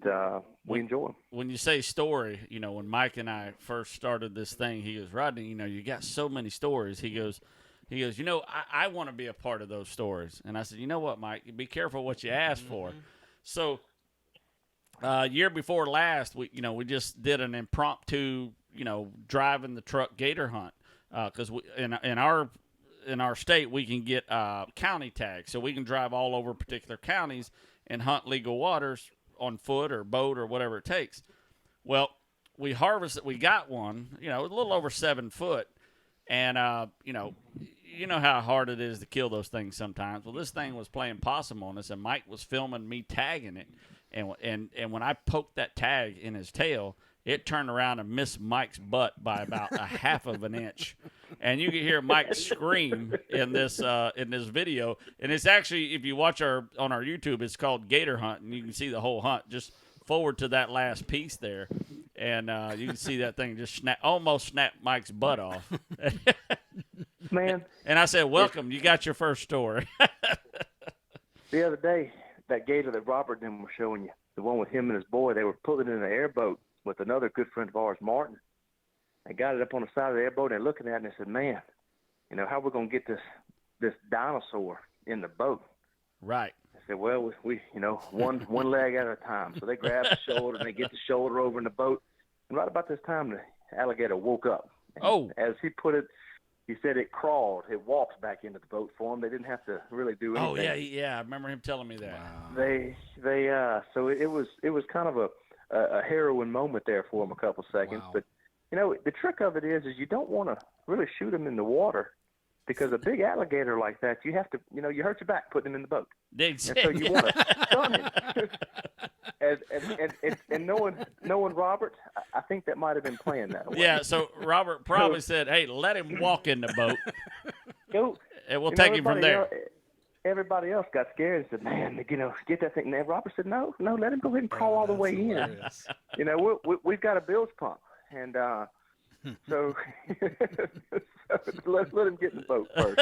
we enjoy them. When you say story, you know, when Mike and I first started this thing, he goes, Rodney, you know, you got so many stories. He goes, you know, I want to be a part of those stories. And I said, you know what, Mike, be careful what you ask for. So, year before last, we just did an impromptu, you know, driving the truck gator hunt. Because in our state we can get county tags, so we can drive all over particular counties and hunt legal waters on foot or boat or whatever it takes. Well, we got one, you know, a little over 7 foot, and you know how hard it is to kill those things sometimes. Well, this thing was playing possum on us, and Mike was filming me tagging it, and when I poked that tag in his tail, it turned around and missed Mike's butt by about a half of an inch. And you can hear Mike scream in this video. And it's actually, if you watch on our YouTube, it's called Gator Hunt, and you can see the whole hunt. Just forward to that last piece there, and you can see that thing just almost snap Mike's butt off. Man. And I said, welcome, you got your first story. The other day, that gator that Robert and them were showing you, the one with him and his boy, they were pulling in an airboat with another good friend of ours, Martin. They got it up on the side of the airboat, and they're looking at it, and they said, man, you know, how we're going to get this dinosaur in the boat? Right. I said, well, we you know, one leg at a time. So they grab the shoulder, and they get the shoulder over in the boat. And right about this time, the alligator woke up. And as he put it, he said it crawled. It walked back into the boat for him. They didn't have to really do anything. Oh, yeah. I remember him telling me that. Wow. So it was kind of a harrowing moment there for him a couple seconds. Wow. But, you know, the trick of it is you don't want to really shoot him in the water, because a big alligator like that, you have to, you know, you hurt your back putting him in the boat. And so you want to stun him. and knowing Robert, I think that might have been playing that way. Yeah, so Robert probably said, hey, let him walk in the boat. Go. And we'll take him from there. Everybody else got scared and said, man, you know, get that thing. And Robert said, no, let him go ahead and crawl all the way in. You know, we've got a bilge pump. And so let him get in the boat first.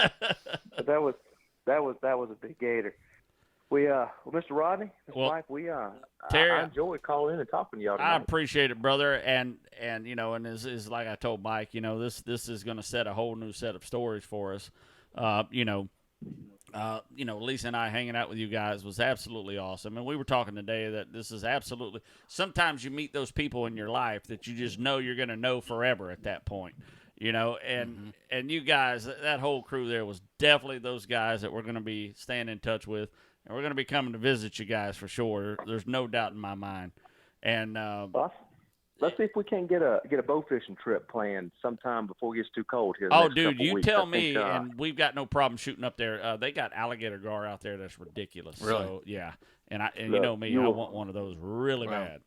But that was a big gator. Mr. Rodney, Mr. Mike, Terry, I enjoy calling in and talking to y'all tonight. I appreciate it, brother. And you know, and is like I told Mike, you know, this is going to set a whole new set of stories for us. You know, Lisa and I hanging out with you guys was absolutely awesome. And we were talking today that this is absolutely, sometimes you meet those people in your life that you just know you're going to know forever at that point, you know, and you guys, that whole crew there was definitely those guys that we're going to be staying in touch with. And we're going to be coming to visit you guys for sure. There's no doubt in my mind. And let's see if we can get a bow fishing trip planned sometime before it gets too cold here. Oh, dude, you tell me, and we've got no problem shooting up there. They got alligator gar out there that's ridiculous. Really? So, yeah. And look, you know me, I want one of those really bad.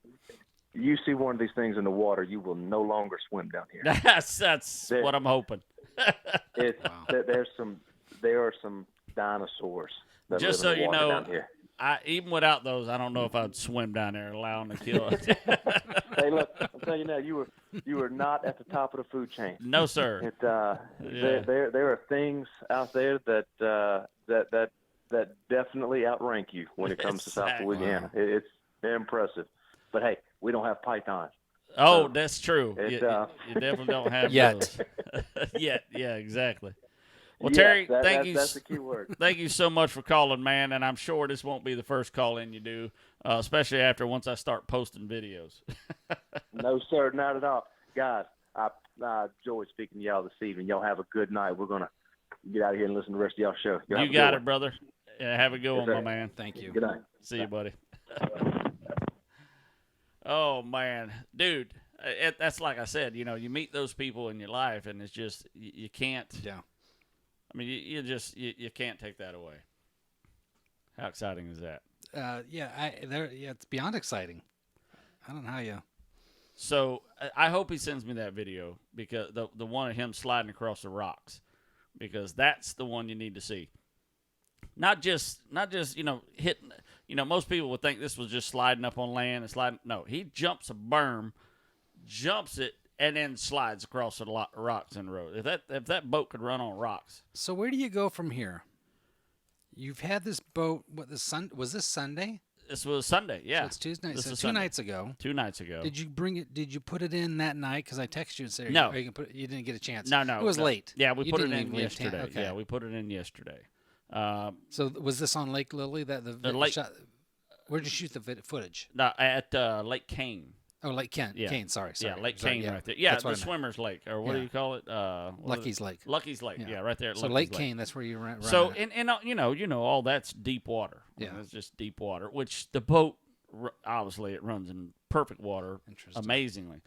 You see one of these things in the water, you will no longer swim down here. That's what I'm hoping. There are some dinosaurs. Just so you know, even without those, I don't know if I'd swim down there and allow them to kill us. Hey, look, I'm telling you now, you were not at the top of the food chain. No, sir. There are things out there that definitely outrank you when it comes to South Louisiana. Wow. They're impressive. But hey, we don't have pythons. Oh, that's true. You definitely don't have those. Yet. Yeah, exactly. Well, Terry, that's the key word. Thank you so much for calling, man, and I'm sure this won't be the first call-in you do, especially once I start posting videos. No, sir, not at all. Guys, I enjoyed speaking to y'all this evening. Y'all have a good night. We're going to get out of here and listen to the rest of y'all's show. You got it, brother. Yeah, have a good one, my man. Thank you. Good night. See you, buddy. Oh, man. Dude, that's like I said, you know, you meet those people in your life, and it's just, you can't. Yeah. I mean, you can't take that away. How exciting is that? It's beyond exciting. I don't know how you. So I hope he sends me that video, because the one of him sliding across the rocks, because that's the one you need to see. Not just hitting. Most people would think this was just sliding up on land and sliding. No, he jumps a berm, jumps it, and then slides across the rocks in the road. If that boat could run on rocks. So where do you go from here? You've had this boat. Was this Sunday? This was Sunday. Yeah, so it's Tuesday. This So was 2 Sunday. nights ago. 2 nights ago. Did you bring it? Did you put it in that night? Because I texted you and said, No. you didn't get a chance. No. It was late. Yeah, we You put it didn't in even have time. yesterday. Okay. Yeah, we put it in yesterday. So was this on Lake Lily? The lake- shot? Where did you shoot the footage? No, at Lake Kane. Oh, Lake Kent. Yeah. Kane. Sorry. Yeah, Lake Sorry, Kane right there. Yeah, That's what the I meant. Swimmer's Lake, or what do Yeah. you call it? Lucky's Lake. Lucky's Lake. Yeah, right there. At So Lucky's Lake Lake. Kane. That's where you run. So at. and all that's deep water. Yeah. It's just deep water, which the boat obviously it runs in perfect water, Interesting. amazingly.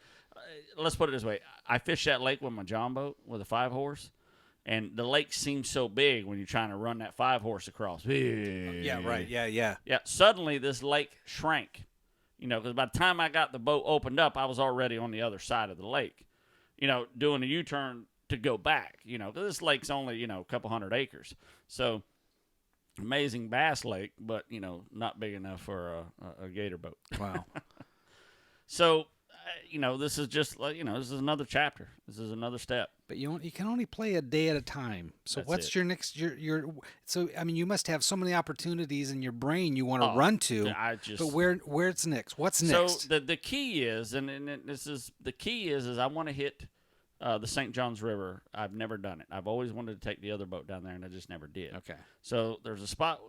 Let's put it this way: I fished that lake with my John boat with a 5-horse, and the lake seems so big when you're trying to run that 5-horse across. Yeah. Right. Yeah. Yeah. Suddenly this lake shrank. Because by the time I got the boat opened up, I was already on the other side of the lake. Doing a U-turn to go back. Because this lake's only a couple hundred acres, so. Amazing bass lake, but not big enough for a gator boat. Wow. So, this is just like this is another chapter. This is another step. But you can only play a day at a time. So That's what's it. your next? So I mean, you must have so many opportunities in your brain you want to run to. But where's next? What's next? So the key is, and this is the key is I want to hit the St. Johns River. I've never done it. I've always wanted to take the other boat down there, and I just never did. Okay. So there's a spot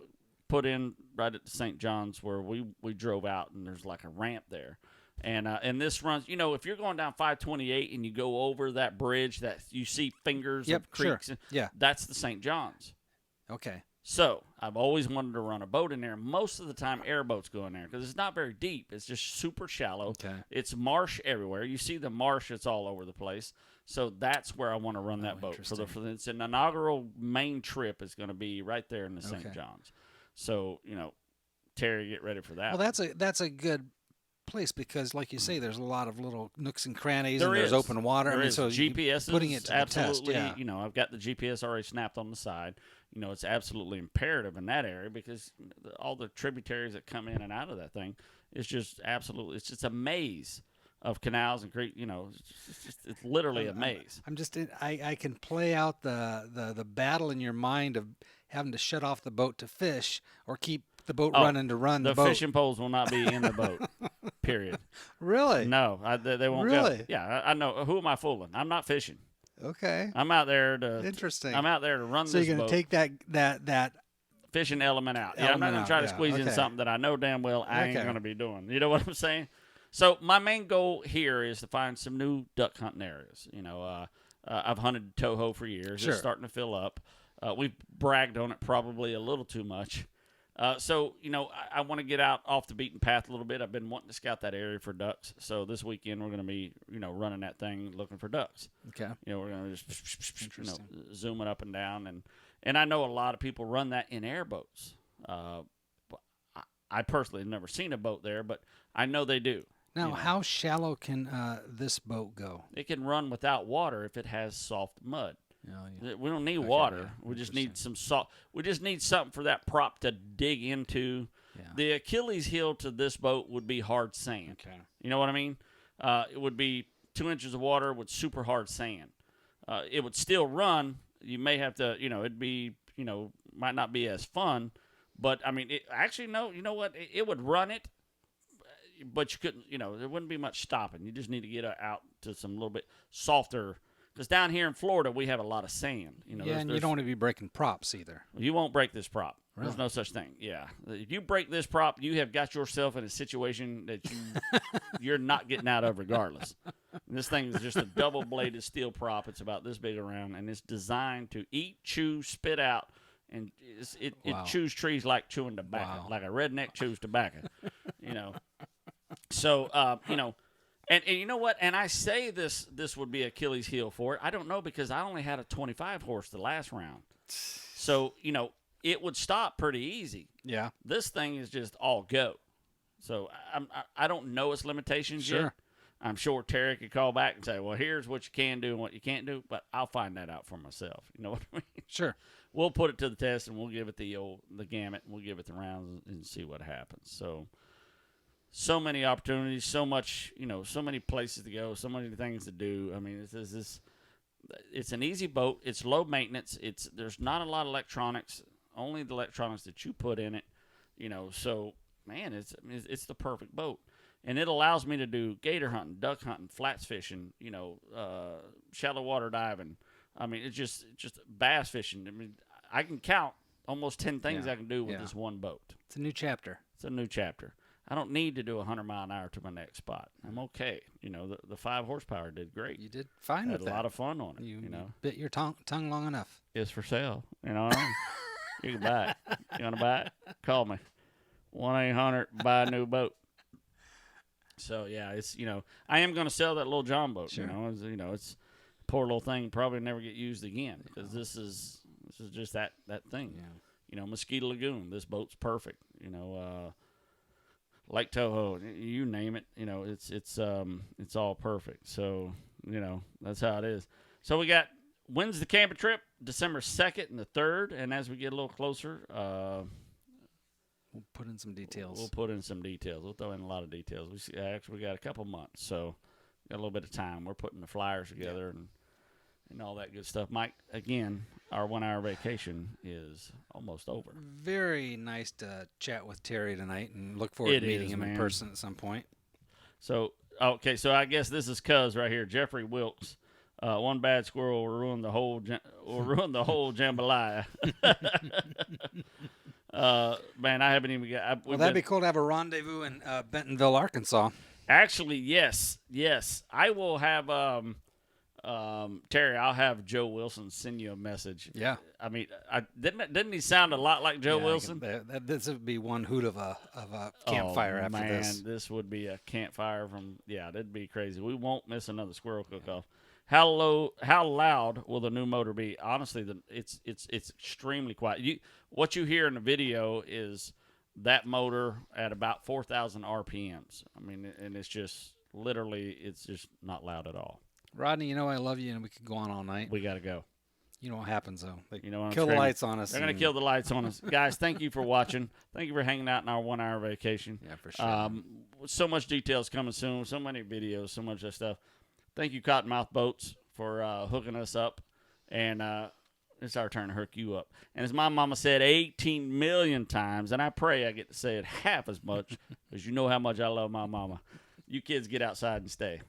put in right at the St. Johns where we drove out, and there's like a ramp there. And this runs, if you're going down 528 and you go over that bridge that you see fingers of creeks, sure. Yeah. That's the St. Johns. Okay. So I've always wanted to run a boat in there. Most of the time, airboats go in there because it's not very deep. It's just super shallow. Okay. It's marsh everywhere. You see the marsh; it's all over the place. So that's where I want to run that boat it's an inaugural main trip. Is going to be right there in the St. Johns. So Terry, get ready for that. Well, that's a good place because, like you say, there's a lot of little nooks and crannies, There's and there's open water. There is. So GPS putting is it to absolutely. the test. Yeah. I've got the GPS already snapped on the side. It's absolutely imperative in that area because all the tributaries that come in and out of that thing is just absolutely. It's just a maze of canals and creek. It's literally a maze. I can play out the battle in your mind of having to shut off the boat to fish or keep the boat running to run the boat. The fishing poles will not be in the boat. Period. Really? No, they won't. Really? Go. Yeah, I know. Who am I fooling? I'm not fishing. Okay. I'm out there to. Interesting. I'm out there to run so this boat. So you're going to take that fishing element out. Yeah, I'm not going to try to squeeze in something that I know damn well I ain't going to be doing. You know what I'm saying? So my main goal here is to find some new duck hunting areas. I've hunted Toho for years. Sure. It's starting to fill up. We've bragged on it probably a little too much. So I want to get out off the beaten path a little bit. I've been wanting to scout that area for ducks. So this weekend we're going to be, running that thing looking for ducks. Okay. We're going to just, zoom it up and down. And I know a lot of people run that in airboats. I personally have never seen a boat there, but I know they do. Now, how shallow can this boat go? It can run without water if it has soft mud. Oh, yeah. We don't need water. We just need some salt. We just need something for that prop to dig into. Yeah. The Achilles heel to this boat would be hard sand. Okay. You know what I mean? It would be 2 inches of water with super hard sand. It would still run. You may have to, it'd be, might not be as fun. But, I mean, no, you know what? It would run it, but you couldn't, there wouldn't be much stopping. You just need to get out to some little bit softer. Because down here in Florida, we have a lot of sand. And you don't want to be breaking props either. You won't break this prop. Really? There's no such thing. Yeah. If you break this prop, you have got yourself in a situation that you're not getting out of regardless. And this thing is just a double-bladed steel prop. It's about this big around, and it's designed to eat, chew, spit out, and it chews trees like chewing tobacco, like a redneck chews tobacco. So, And you know what? And I say this would be Achilles heel for it. I don't know because I only had a 25 horse the last round. So, it would stop pretty easy. Yeah. This thing is just all go. So I don't know its limitations yet. I'm sure Terry could call back and say, well, here's what you can do and what you can't do, but I'll find that out for myself. You know what I mean? Sure. We'll put it to the test, and we'll give it the gamut, and we'll give it the rounds and see what happens. So many opportunities, so much, so many places to go, so many things to do. I mean, it's an easy boat. It's low maintenance. There's not a lot of electronics, only the electronics that you put in it. So man, it's the perfect boat. And it allows me to do gator hunting, duck hunting, flats fishing, shallow water diving. I mean, it's just bass fishing. I mean, I can count almost 10 things I can do with this one boat. It's a new chapter. It's a new chapter. I don't need to do 100 mile an hour to my next spot. I'm okay. The 5 horsepower did great. You did fine with that. Had a lot of fun on it. You bit your tongue long enough. It's for sale. You know what I mean? You can buy it. You want to buy it? Call me. 1-800 buy a new boat. So yeah, it's I am going to sell that little John boat. Sure. It's a poor little thing, probably never get used again because this is just that thing. Yeah. Mosquito Lagoon. This boat's perfect. Lake Toho, you name it. It's all perfect. So that's how it is. So we got when's the camping trip? December 2nd and the 3rd, and as we get a little closer, we'll put in some details. We'll put in some details. We'll throw in a lot of details. We actually got a couple months, so got a little bit of time. We're putting the flyers together and all that good stuff. Mike, again, our 1 hour vacation is almost over. Very nice to chat with Terry tonight and look forward to meeting him in person at some point. So, okay, so I guess this is Cuz right here, Jeffrey Wilks. One bad squirrel will ruin the whole jambalaya. Man, I haven't even got. That'd be cool to have a rendezvous in Bentonville, Arkansas. Actually, yes. I will have Terry. I'll have Joe Wilson send you a message. Yeah. I mean, didn't he sound a lot like Joe Wilson? This would be one hoot of a campfire after this. Man, this would be a campfire from. Yeah, that'd be crazy. We won't miss another squirrel cook-off. How loud will the new motor be? Honestly, it's extremely quiet. What you hear in the video is that motor at about 4,000 RPMs. I mean, and it's just not loud at all. Rodney, I love you, and we could go on all night. We got to go. You know what happens, though. They kill the lights on us. They're going to kill the lights on us. Guys, thank you for watching. Thank you for hanging out in our 1 hour vacation. Yeah, for sure. So much details coming soon. So many videos. So much of that stuff. Thank you, Cottonmouth Boats, for hooking us up. And it's our turn to hook you up. And as my mama said 18 million times, and I pray I get to say it half as much, because you know how much I love my mama. You kids get outside and stay.